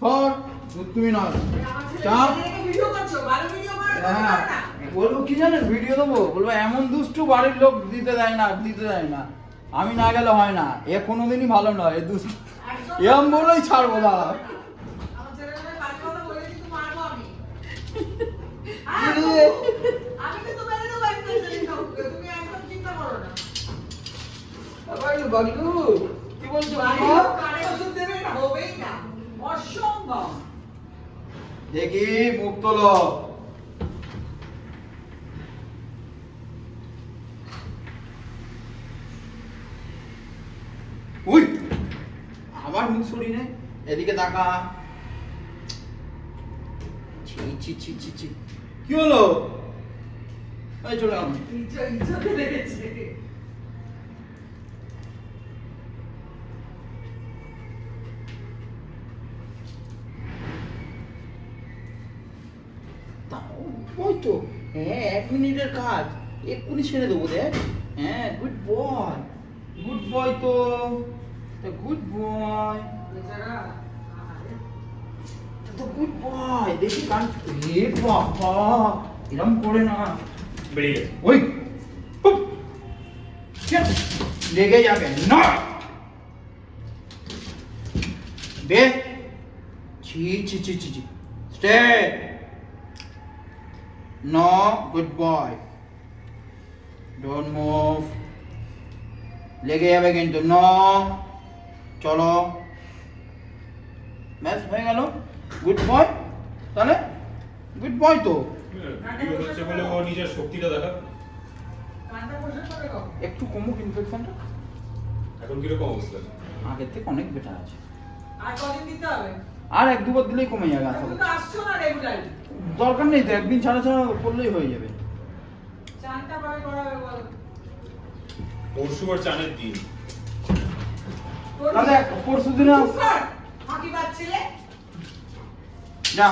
ধর তুমি নয় চাপ বলবো কি জানেন ভিডিও দেবো বলবো এমন দুষ্টু বাড়ির লোক দিতে দেয় না আমি না গেলে হয় না এ কোনোদিনই ভালো নয় এ দুষ্টু এরম বলেই ছাড়বো দাদা কি বলছো দেখি মুখ তোলো উই আবার মুখ সরি নে এদিকে তাকা কি হলো এই চলে গেল ওই তো হ্যাঁ 1 মিনিটের কাজ এক্ষুনি ছেড়ে দেবো দেখ হ্যাঁ গুড বয় তো গুড বয় গুড বয় দেখি কান এ বাবা এরম করে না বেরিয়ে ওই লেগে যাবে না দে ছি stay No, good boy. Don't move. লেগে যাবে কিন্তু no. চলো ম্যাচ হয়ে গেল গুড বয় তাহলে গুড বয় তো হচ্ছে বলে ও নিজের শক্তিটা দেখা একটু কমুক ইনফেকশনটা এখন কি রকম অবস্থা আগের থেকে অনেক বেটার আছে আর কদিন দিতে হবে আর 1-2 বার দিলেই কমে যাবে আসলে তুমি তো আসছো না রেগুলারলি দরকার নেই তো একদিন ছাড়া করলেই হয়ে যাবে চানটা পাবে করাবে বল পরশু আর চানের দিন তাহলে পরশু দিনে ফাঁকি পাচ্ছিলে যা